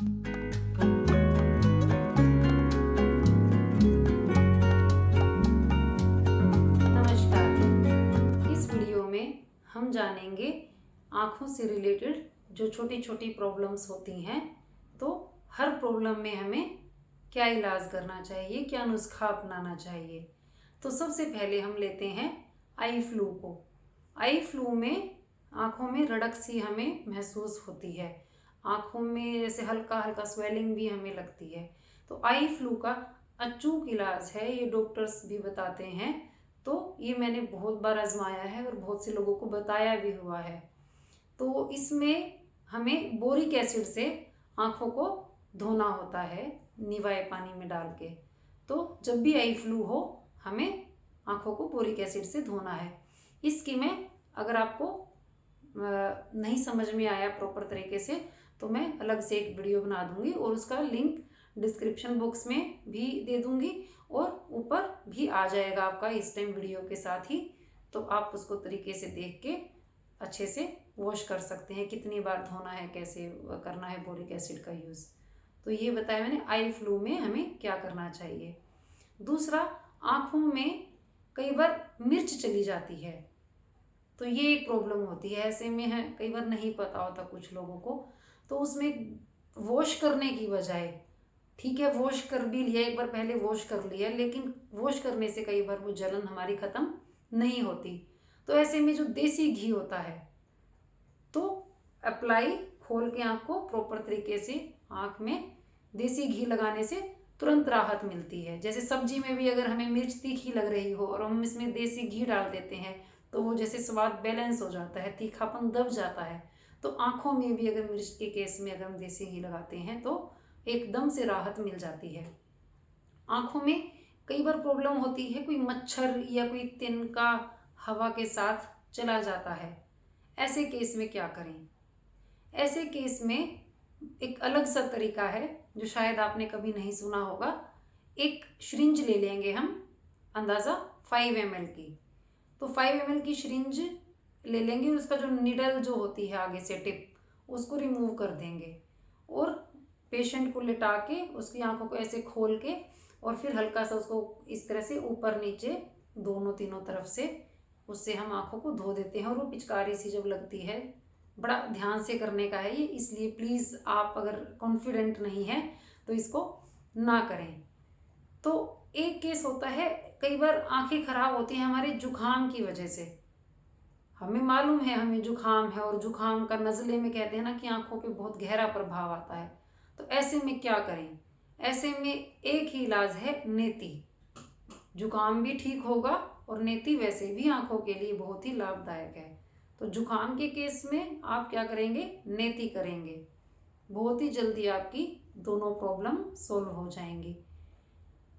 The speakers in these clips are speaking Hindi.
नमस्कार। इस वीडियो में हम जानेंगे आँखों से रिलेटेड जो छोटी छोटी प्रॉब्लम्स होती हैं, तो हर प्रॉब्लम में हमें क्या इलाज करना चाहिए, क्या नुस्खा अपनाना चाहिए। तो सबसे पहले हम लेते हैं आई फ्लू को। आई फ्लू में आँखों में रड़क सी हमें महसूस होती है, आँखों में जैसे हल्का हल्का स्वेलिंग भी हमें लगती है। तो आई फ्लू का अचूक इलाज है, ये डॉक्टर्स भी बताते हैं। तो ये मैंने बहुत बार आजमाया है और बहुत से लोगों को बताया भी हुआ है। तो इसमें हमें बोरिक एसिड से आँखों को धोना होता है, निवाए पानी में डाल के। तो जब भी आई फ्लू हो हमें आँखों को बोरिक एसिड से धोना है। इसकी मैं अगर आपको नहीं समझ में आया प्रॉपर तरीके से तो मैं अलग से एक वीडियो बना दूंगी और उसका लिंक डिस्क्रिप्शन बॉक्स में भी दे दूंगी और ऊपर भी आ जाएगा आपका इस टाइम वीडियो के साथ ही। तो आप उसको तरीके से देख के अच्छे से वॉश कर सकते हैं, कितनी बार धोना है, कैसे करना है बोरिक एसिड का यूज़। तो ये बताया मैंने आई फ्लू में हमें क्या करना चाहिए। दूसरा, आँखों में कई बार मिर्च चली जाती है, तो ये एक प्रॉब्लम होती है। ऐसे में है कई बार नहीं पता होता कुछ लोगों को, तो उसमें वॉश करने की बजाय, ठीक है वॉश कर भी लिया, एक बार पहले वॉश कर लिया, लेकिन वॉश करने से कई बार वो जलन हमारी ख़त्म नहीं होती। तो ऐसे में जो देसी घी होता है, तो अप्लाई खोल के आँख को प्रॉपर तरीके से आँख में देसी घी लगाने से तुरंत राहत मिलती है। जैसे सब्जी में भी अगर हमें मिर्च तीखी लग रही हो और हम इसमें देसी घी डाल देते हैं तो वो जैसे स्वाद बैलेंस हो जाता है, तीखापन दब जाता है। तो आँखों में भी अगर मिर्च के केस में अगर हम देसी घी लगाते हैं तो एकदम से राहत मिल जाती है। आँखों में कई बार प्रॉब्लम होती है, कोई मच्छर या कोई तिनका हवा के साथ चला जाता है, ऐसे केस में क्या करें। ऐसे केस में एक अलग सा तरीका है जो शायद आपने कभी नहीं सुना होगा। एक श्रिंज ले लेंगे हम, अंदाज़ा 5 ml की। तो 5 ml की श्रिंज ले लेंगे, उसका जो निडल जो होती है आगे से टिप, उसको रिमूव कर देंगे और पेशेंट को लिटा के उसकी आंखों को ऐसे खोल के और फिर हल्का सा उसको इस तरह से ऊपर नीचे दोनों तीनों तरफ से उससे हम आंखों को धो देते हैं। और वो पिचकारी सी जब लगती है, बड़ा ध्यान से करने का है ये, इसलिए प्लीज़ आप अगर कॉन्फिडेंट नहीं है तो इसको ना करें। तो एक केस होता है, कई बार आंखें खराब होती हैं हमारे जुखाम की वजह से। हमें मालूम है हमें जुखाम है और जुखाम का नज़ले में कहते हैं ना कि आंखों पे बहुत गहरा प्रभाव आता है। तो ऐसे में क्या करें। ऐसे में एक ही इलाज है, नेती। जुखाम भी ठीक होगा और नेती वैसे भी आंखों के लिए बहुत ही लाभदायक है। तो जुखाम के केस में आप क्या करेंगे, नेती करेंगे, बहुत ही जल्दी आपकी दोनों प्रॉब्लम सोल्व हो जाएंगी।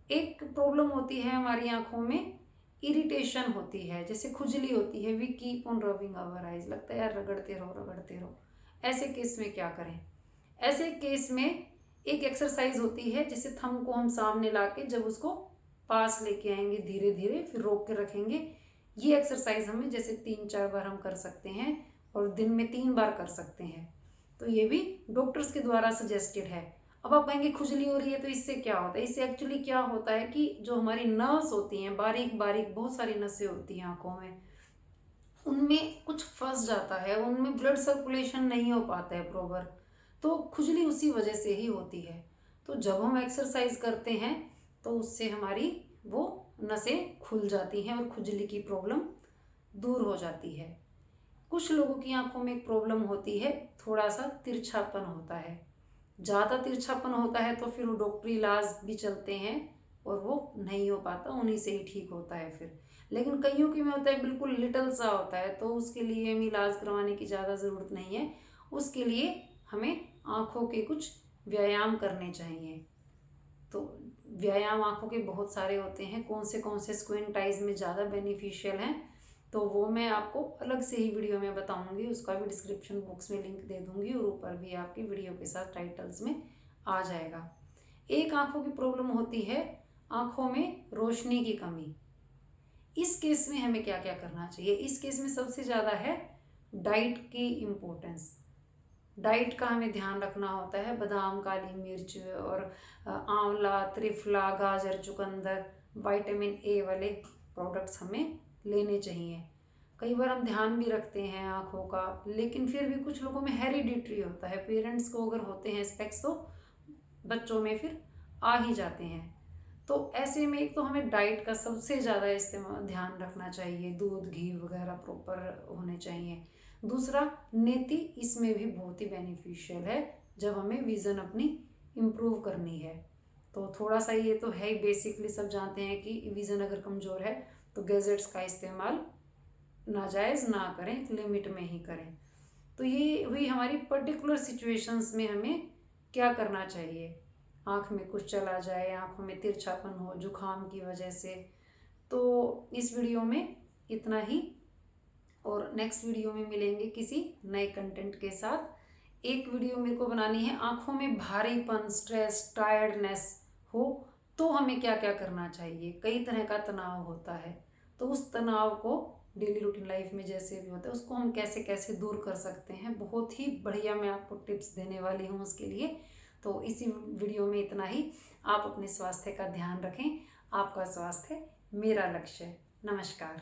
एक प्रॉब्लम होती है हमारी आंखों में, इरिटेशन होती है, जैसे खुजली होती है, we keep on rubbing our eyes, लगता है यार रगड़ते रहो रगड़ते रहो। ऐसे केस में क्या करें। ऐसे केस में एक एक्सरसाइज होती है, जैसे थंब को हम सामने ला के जब उसको पास लेके आएंगे धीरे धीरे, फिर रोक के रखेंगे। ये एक्सरसाइज हमें जैसे 3-4 बार हम कर सकते हैं और दिन में 3 बार कर सकते हैं। तो ये भी डॉक्टर्स के द्वारा सजेस्टेड है। अब आप कहेंगे खुजली हो रही है तो इससे क्या होता है। इससे एक्चुअली क्या होता है कि जो हमारी नर्व्स होती हैं, बारीक बारीक बहुत सारी नसें होती हैं आंखों में, उनमें कुछ फंस जाता है, उनमें ब्लड सर्कुलेशन नहीं हो पाता है प्रॉपर। तो खुजली उसी वजह से ही होती है। तो जब हम एक्सरसाइज करते हैं तो उससे हमारी वो नसें खुल जाती हैं और खुजली की प्रॉब्लम दूर हो जाती है। कुछ लोगों की आंखों में एक प्रॉब्लम होती है, थोड़ा सा तिरछापन होता है। ज़्यादा तिरछापन होता है तो फिर वो डॉक्टरी इलाज भी चलते हैं और वो नहीं हो पाता, उन्हीं से ही ठीक होता है फिर। लेकिन कईयों की में होता है बिल्कुल लिटल सा होता है, तो उसके लिए हम इलाज करवाने की ज़्यादा ज़रूरत नहीं है। उसके लिए हमें आँखों के कुछ व्यायाम करने चाहिए। तो व्यायाम आँखों के बहुत सारे होते हैं, कौन से स्क्वीन आइज में ज़्यादा बेनिफिशियल हैं तो वो मैं आपको अलग से ही वीडियो में बताऊंगी, उसका भी डिस्क्रिप्शन बॉक्स में लिंक दे दूंगी और ऊपर भी आपके वीडियो के साथ टाइटल्स में आ जाएगा। एक आंखों की प्रॉब्लम होती है आंखों में रोशनी की कमी। इस केस में हमें क्या क्या करना चाहिए। इस केस में सबसे ज़्यादा है डाइट की इम्पोर्टेंस। डाइट का हमें ध्यान रखना होता है। बादाम, काली मिर्च और आंवला, त्रिफला, गाजर, चुकंदर, विटामिन ए वाले प्रोडक्ट्स हमें लेने चाहिए। कई बार हम ध्यान भी रखते हैं आँखों का, लेकिन फिर भी कुछ लोगों में हेरिडिटरी होता है। पेरेंट्स को अगर होते हैं स्पेक्स तो बच्चों में फिर आ ही जाते हैं। तो ऐसे में एक तो हमें डाइट का सबसे ज़्यादा इस्तेमाल ध्यान रखना चाहिए, दूध घी वगैरह प्रॉपर होने चाहिए। दूसरा, नेति इसमें भी बहुत ही बेनिफिशियल है जब हमें विज़न अपनी इम्प्रूव करनी है। तो थोड़ा सा ये तो है ही, बेसिकली सब जानते हैं कि विज़न अगर कमज़ोर है तो गैजेट्स का इस्तेमाल नाजायज़ ना करें, एक लिमिट में ही करें। तो ये हुई हमारी पर्टिकुलर सिचुएशंस में हमें क्या करना चाहिए। आँख में कुछ चला जाए, आँखों में तिरछापन हो जुखाम की वजह से। तो इस वीडियो में इतना ही, और नेक्स्ट वीडियो में मिलेंगे किसी नए कंटेंट के साथ। एक वीडियो मेरे को बनानी है, आँखों में भारीपन, स्ट्रेस, टायर्डनेस हो तो हमें क्या क्या करना चाहिए। कई तरह का तनाव होता है, तो उस तनाव को डेली रूटीन लाइफ में जैसे भी होता है उसको हम कैसे कैसे दूर कर सकते हैं, बहुत ही बढ़िया मैं आपको टिप्स देने वाली हूँ उसके लिए। तो इसी वीडियो में इतना ही। आप अपने स्वास्थ्य का ध्यान रखें, आपका स्वास्थ्य मेरा लक्ष्य है। नमस्कार।